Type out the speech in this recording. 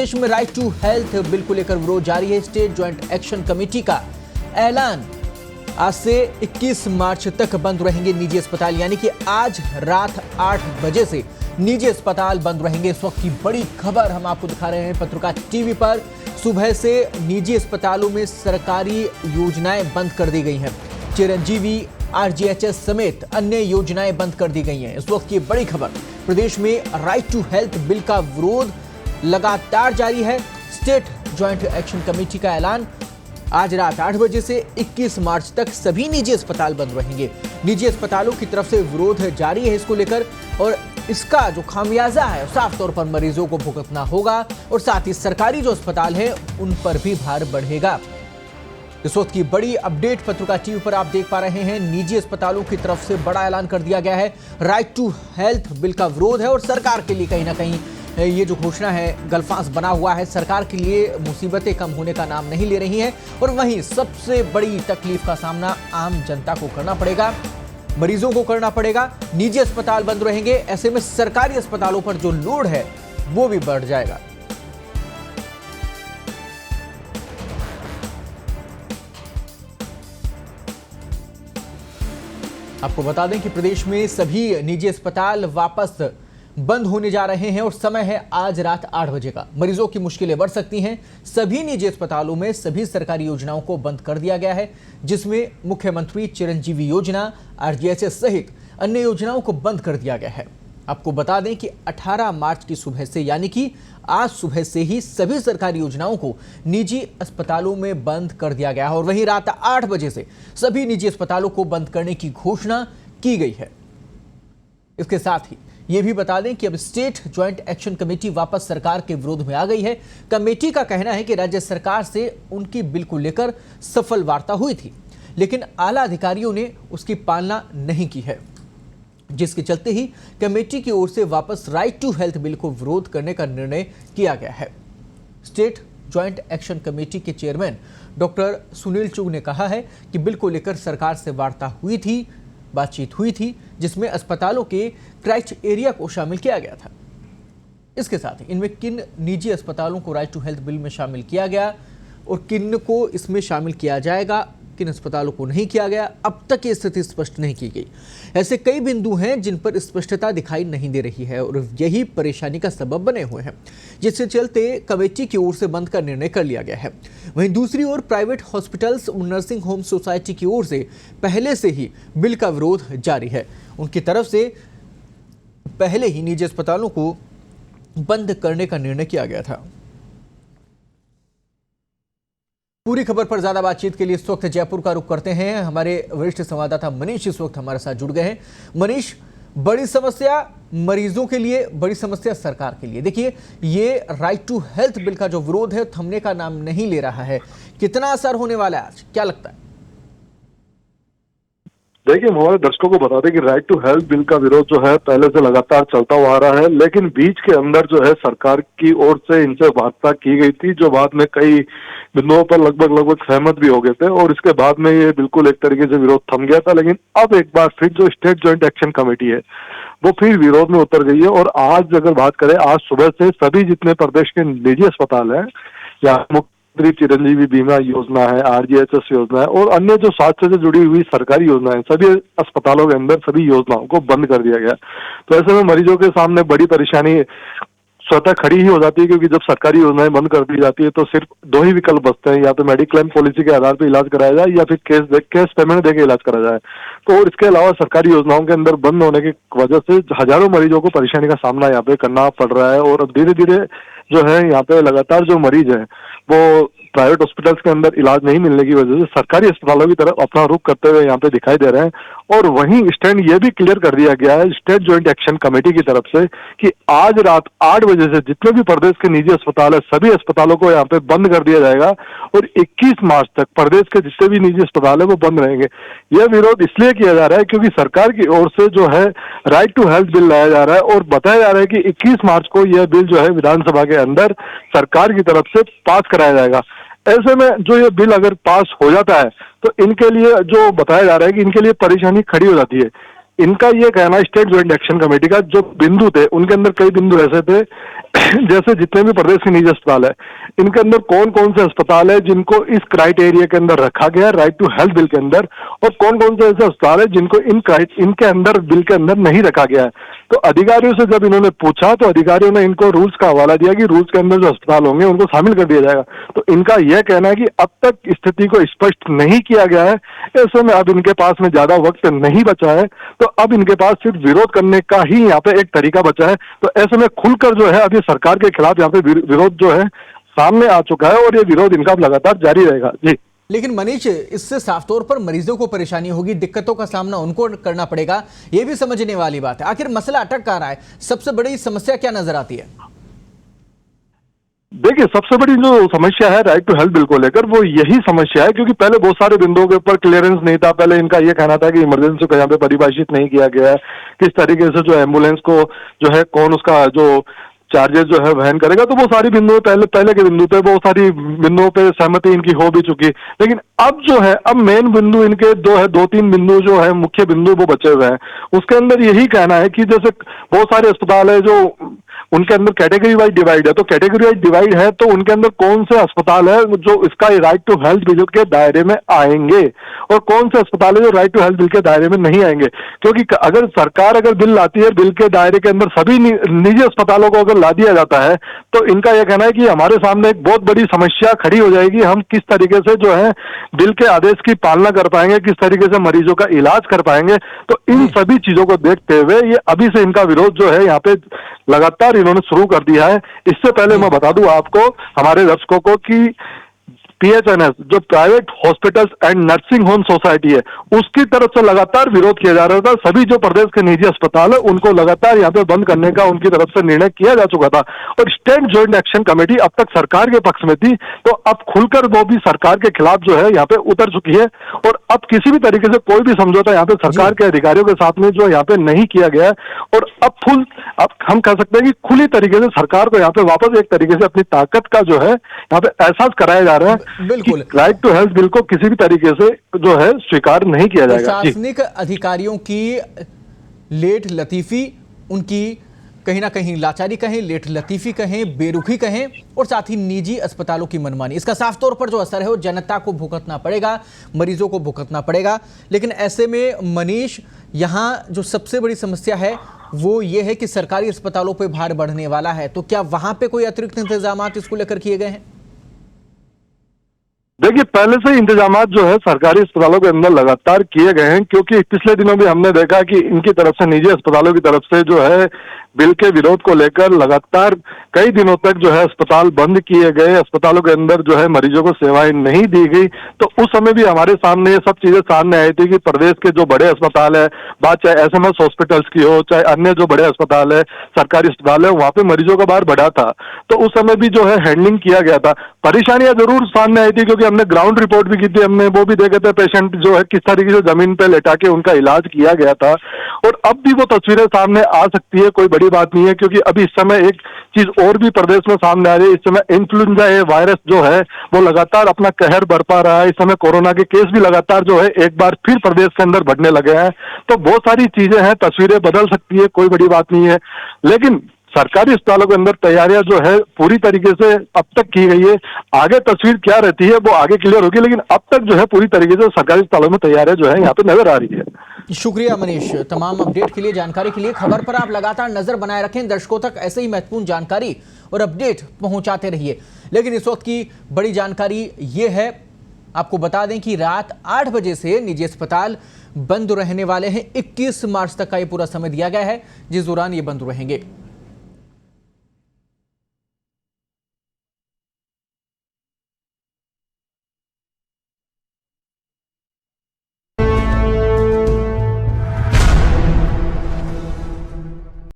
देश में right to health bill को लेकर विरोध जारी है। स्टेट ज्वाइंट एक्शन कमेटी का ऐलान, आज से 21 मार्च तक बंद रहेंगे निजी अस्पताल, यानी कि आज रात 8 बजे से निजी अस्पताल बंद रहेंगे। इस वक्त की बड़ी खबर हम आपको दिखा रहे हैं पत्रकार टीवी पर। सुबह से निजी अस्पतालों में सरकारी योजनाएं बंद कर दी गई हैं। चिरंजीवी, आरजीएचएस समेत अन्य योजनाएं बंद कर दी गई हैं। इस वक्त की बड़ी खबर, प्रदेश में राइट टू हेल्थ बिल का विरोध लगातार जारी है। स्टेट ज्वाइंट एक्शन कमेटी का ऐलान, आज रात 8 बजे से 21 मार्च तक सभी निजी अस्पताल बंद रहेंगे। निजी अस्पतालों की तरफ से विरोध जारी है इसको लेकर, और इसका जो खामियाजा है साफ तौर पर मरीजों को भुगतना होगा, और साथ ही सरकारी जो अस्पताल है उन पर भी भार बढ़ेगा। इस वक्त की बड़ी अपडेट पत्रकार टीवी पर आप देख पा रहे हैं। निजी अस्पतालों की तरफ से बड़ा ऐलान कर दिया गया है। राइट टू हेल्थ बिल का विरोध है, और सरकार के लिए कहीं ना कहीं ये जो घोषणा है गलफांस बना हुआ है। सरकार के लिए मुसीबतें कम होने का नाम नहीं ले रही हैं, और वहीं सबसे बड़ी तकलीफ का सामना आम जनता को करना पड़ेगा, मरीजों को करना पड़ेगा। निजी अस्पताल बंद रहेंगे, ऐसे में सरकारी अस्पतालों पर जो लोड है वो भी बढ़ जाएगा। आपको बता दें कि प्रदेश में सभी निजी अस्पताल वापस बंद होने जा रहे हैं, और समय है आज रात 8 बजे का। मरीजों की मुश्किलें बढ़ सकती हैं। सभी निजी अस्पतालों में सभी सरकारी योजनाओं को बंद कर दिया गया है, जिसमें मुख्यमंत्री चिरंजीवी योजना, आरजीएचएस सहित अन्य योजनाओं को बंद कर दिया गया है। आपको बता दें कि 18 मार्च की सुबह से, यानी कि आज सुबह से ही सभी सरकारी योजनाओं को निजी अस्पतालों में बंद कर दिया गया है, और वहीं रात 8 बजे से सभी निजी अस्पतालों को बंद करने की घोषणा की गई है। इसके साथ ही ये भी बता दें कि अब स्टेट ज्वाइंट एक्शन कमेटी वापस सरकार के विरोध में आ गई है। कमेटी का कहना है कि राज्य सरकार से उनकी बिल को लेकर सफल वार्ता हुई थी, लेकिन आला अधिकारियों ने उसकी पालना नहीं की है, जिसके चलते ही कमेटी की ओर से वापस राइट टू हेल्थ बिल को विरोध करने का निर्णय किया गया है। स्टेट ज्वाइंट एक्शन कमेटी के चेयरमैन डॉक्टर सुनील चुग ने कहा है कि बिल को लेकर सरकार से वार्ता हुई थी, बातचीत हुई थी, जिसमें अस्पतालों के क्राइटेरिया को शामिल किया गया था। इसके साथ ही इनमें किन निजी अस्पतालों को राइट टू हेल्थ बिल में शामिल किया गया और किन को इसमें शामिल किया जाएगा, किन अस्पतालों को नहीं किया गया, अब तक ये स्थिति स्पष्ट नहीं की गई। ऐसे कई बिंदु हैं जिन पर स्पष्टता दिखाई नहीं दे रही है, और यही परेशानी का सबब बने हुए हैं, जिससे चलते कमेटी की ओर से बंद का निर्णय कर लिया गया है। वहीं दूसरी ओर प्राइवेट हॉस्पिटल्स और नर्सिंग होम सोसाइटी की ओर से पहले से ही बिल का विरोध जारी है। उनकी तरफ से पहले ही निजी अस्पतालों को बंद करने का निर्णय किया गया था। पूरी खबर पर ज्यादा बातचीत के लिए इस वक्त जयपुर का रुख करते हैं। हमारे वरिष्ठ संवाददाता मनीष इस वक्त हमारे साथ जुड़ गए हैं। मनीष, बड़ी समस्या मरीजों के लिए, बड़ी समस्या सरकार के लिए। देखिए, ये राइट टू हेल्थ बिल का जो विरोध है थमने का नाम नहीं ले रहा है। कितना असर होने वाला है आज, क्या लगता है? देखिए, हमारे दर्शकों को बता दें कि राइट टू हेल्थ बिल का विरोध जो है पहले से लगातार चलता हुआ आ रहा है, लेकिन बीच के अंदर जो है सरकार की ओर से इनसे वार्ता की गई थी, जो बाद में कई बिंदुओं पर लगभग सहमत भी हो गए थे, और इसके बाद में ये बिल्कुल एक तरीके से विरोध थम गया था। लेकिन अब एक बार फिर जो स्टेट ज्वाइंट एक्शन कमेटी है वो फिर विरोध में उतर गई है, और आज अगर बात करें, आज सुबह से सभी जितने प्रदेश के निजी अस्पताल है, या चिरंजीवी बीमा योजना है, आरजीएचएस योजना है, और अन्य जो स्वास्थ्य से जुड़ी हुई सरकारी योजनाएं, सभी अस्पतालों के अंदर सभी योजनाओं को बंद कर दिया गया। तो ऐसे में मरीजों के सामने बड़ी परेशानी स्वतः खड़ी ही हो जाती है, क्योंकि जब सरकारी योजनाएं बंद कर दी जाती है तो सिर्फ दो ही विकल्प बचते हैं, या तो मेडिक्लेम पॉलिसी के आधार पर इलाज कराया जाए, या फिर केस पेमेंट देके इलाज करा जाए। तो और इसके अलावा सरकारी योजनाओं के अंदर बंद होने की वजह से हजारों मरीजों को परेशानी का सामना यहाँ पे करना पड़ रहा है, और अब धीरे धीरे जो है यहाँ पे लगातार जो मरीज है वो प्राइवेट हॉस्पिटल्स के अंदर इलाज नहीं मिलने की वजह से सरकारी अस्पतालों की तरफ अपना रुख करते हुए यहाँ पे दिखाई दे रहे हैं। और वहीं स्टैंड ये भी क्लियर कर दिया गया है स्टेट ज्वाइंट एक्शन कमेटी की तरफ से कि आज रात 8 बजे से जितने भी प्रदेश के निजी अस्पताल है, सभी अस्पतालों को यहाँ पे बंद कर दिया जाएगा, और 21 मार्च तक प्रदेश के जितने भी निजी अस्पताल है वो बंद रहेंगे। यह विरोध इसलिए किया जा रहा है क्योंकि सरकार की ओर से जो है राइट टू हेल्थ बिल लाया जा रहा है, और बताया जा रहा है कि 21 मार्च को यह बिल जो है विधानसभा के अंदर सरकार की तरफ से पास कराया जाएगा। ऐसे में जो ये बिल अगर पास हो जाता है तो इनके लिए जो बताया जा रहा है कि इनके लिए परेशानी खड़ी हो जाती है। इनका ये कहना, स्टेट ज्वाइंट एक्शन कमेटी का जो बिंदु थे उनके अंदर कई बिंदु ऐसे थे, जैसे जितने भी प्रदेश के निजी अस्पताल है, इनके अंदर कौन कौन से अस्पताल है जिनको इस क्राइटेरिया के अंदर रखा गया है राइट टू हेल्थ बिल के अंदर, और कौन कौन से ऐसे अस्पताल है जिनको इनके अंदर बिल के अंदर नहीं रखा गया है। तो अधिकारियों से जब इन्होंने पूछा तो अधिकारियों ने इनको रूल्स का हवाला दिया कि रूल्स के अंदर जो अस्पताल होंगे उनको शामिल कर दिया जाएगा। तो इनका यह कहना है कि अब तक स्थिति को स्पष्ट नहीं किया गया है, ऐसे में अब इनके पास में ज्यादा वक्त नहीं बचा है, तो अब इनके पास सिर्फ विरोध करने का ही यहाँ पे एक तरीका बचा है। तो ऐसे में खुलकर जो है अभी सरकार के खिलाफ यहाँ पे विरोध जो है सामने आ चुका है, और ये विरोध इनका लगातार जारी रहेगा। जी, लेकिन मनीष, इससे साफ तौर पर मरीजों को परेशानी होगी, दिक्कतों का सामना उनको करना पड़ेगा, ये भी समझने वाली बात है। आखिर मसला अटक कहाँ रहा है? सबसे बड़ी समस्या क्या नजर आती है? देखिए, सबसे बड़ी जो समस्या है राइट टू हेल्थ बिल को लेकर वो यही समस्या है, क्योंकि पहले बहुत सारे बिंदुओं के ऊपर क्लियरेंस नहीं था। पहले इनका ये कहना था कि इमरजेंसी को यहाँ पे परिभाषित नहीं किया गया है, किस तरीके से जो एम्बुलेंस को जो है कौन उसका जो चार्जेस जो है वहन करेगा। तो वो सारी बिंदुओं पहले के बिंदु पे वो सारी बिंदुओं पे सहमति इनकी हो भी चुकी। लेकिन अब जो है अब मेन बिंदु इनके दो तीन बिंदु जो है मुख्य बिंदु वो बचे हुए हैं। उसके अंदर यही कहना है कि जैसे बहुत सारे अस्पताल है जो उनके अंदर कैटेगरी वाइज डिवाइड है, तो कैटेगरी वाइज डिवाइड है तो उनके अंदर कौन से अस्पताल है जो इसका राइट टू हेल्थ बिल के दायरे में आएंगे और कौन से अस्पताल है जो राइट टू हेल्थ बिल के दायरे में नहीं आएंगे। क्योंकि अगर सरकार बिल लाती है, बिल के दायरे के अंदर सभी निजी अस्पतालों को अगर ला दिया जाता है, तो इनका यह कहना है कि हमारे सामने एक बहुत बड़ी समस्या खड़ी हो जाएगी। हम किस तरीके से जो है बिल के आदेश की पालना कर पाएंगे, किस तरीके से मरीजों का इलाज कर पाएंगे। तो इन सभी चीजों को देखते हुए ये अभी से इनका विरोध जो है यहाँ पे लगातार इन्होंने शुरू कर दिया है। इससे पहले मैं बता दूं आपको, हमारे दर्शकों को, कि PHNS जो private hospitals and nursing home society है उसकी तरफ से लगातार विरोध किया जा रहा था। सभी जो प्रदेश के निजी अस्पताल है उनको लगातार यहाँ पे बंद करने का उनकी तरफ से निर्णय किया जा चुका था, और स्टेट ज्वाइंट एक्शन कमेटी अब तक सरकार के पक्ष में थी, तो अब खुलकर वो भी सरकार के खिलाफ जो है यहाँ पे उतर चुकी है। और अब किसी भी तरीके से कोई भी समझौता यहाँ पे सरकार के अधिकारियों के साथ में जो यहाँ पे नहीं किया गया है, और अब हम कह सकते हैं कि खुली तरीके से सरकार को यहाँ पे वापस एक तरीके से अपनी ताकत का जो है यहाँ पे एहसास कराया जा रहा है। बिल्कुल, राइट टू हेल्थ बिल को किसी भी तरीके से जो है स्वीकार नहीं किया जाएगा। प्रशासनिक अधिकारियों की लेट लतीफी, उनकी कहीं ना कहीं लाचारी कहें, लेट लतीफी कहें, बेरुखी कहें, और साथ ही निजी अस्पतालों की मनमानी, इसका साफ तौर पर जो असर है वो जनता को भुगतना पड़ेगा, मरीजों को भुगतना पड़ेगा। लेकिन ऐसे में मनीष, यहाँ जो सबसे बड़ी समस्या है वो ये है कि सरकारी अस्पतालों पर भार बढ़ने वाला है, तो क्या वहां पे कोई अतिरिक्त इंतजाम इसको लेकर किए गए हैं? देखिए, पहले से इंतजाम जो है सरकारी अस्पतालों के अंदर लगातार किए गए हैं, क्योंकि पिछले दिनों भी हमने देखा कि इनकी तरफ से, निजी अस्पतालों की तरफ से जो है बिल के विरोध को लेकर लगातार कई दिनों तक जो है अस्पताल बंद किए गए, अस्पतालों के अंदर जो है मरीजों को सेवाएं नहीं दी गई। तो उस समय भी हमारे सामने ये सब चीजें सामने आई थी कि प्रदेश के जो बड़े अस्पताल है, बात चाहे SMS हॉस्पिटल्स की हो, चाहे अन्य जो बड़े अस्पताल है, सरकारी अस्पताल है, वहां पे मरीजों का भार बढ़ा था। तो उस समय भी जो है हैंडलिंग किया गया था। परेशानियां जरूर सामने आई थी, क्योंकि हमने ग्राउंड रिपोर्ट भी की थी, हमने वो भी देखे थे पेशेंट जो है किस तरीके से जमीन पे लेटा के उनका इलाज किया गया था। और अब भी वो तस्वीरें सामने आ सकती है, कोई बड़ी बात नहीं है, क्योंकि अभी इस समय एक चीज और भी प्रदेश में सामने आ रही है। इस समय इन्फ्लुएंजा वायरस जो है वो लगातार अपना कहर बरपा रहा है। इस समय कोरोना के केस भी लगातार जो है एक बार फिर प्रदेश के अंदर बढ़ने लगे हैं। तो बहुत सारी चीजें हैं, तस्वीरें बदल सकती है, कोई बड़ी बात नहीं है। लेकिन सरकारी अस्पतालों के अंदर तैयारियां जो है पूरी तरीके से अब तक की गई है। आगे तस्वीर क्या रहती है वो आगे क्लियर होगी, लेकिन अब तक जो है पूरी तरीके से सरकारी अस्पतालों में तैयारियां जो है यहाँ पे नजर आ रही है। शुक्रिया मनीष, तमाम अपडेट के लिए, जानकारी के लिए। खबर पर आप लगातार नजर बनाए रखें, दर्शकों तक ऐसे ही महत्वपूर्ण जानकारी और अपडेट पहुंचाते रहिए। लेकिन इस वक्त की बड़ी जानकारी ये है, आपको बता दें कि रात 8 बजे से निजी अस्पताल बंद रहने वाले हैं। 21 मार्च तक का ये पूरा समय दिया गया है जिस दौरान ये बंद रहेंगे।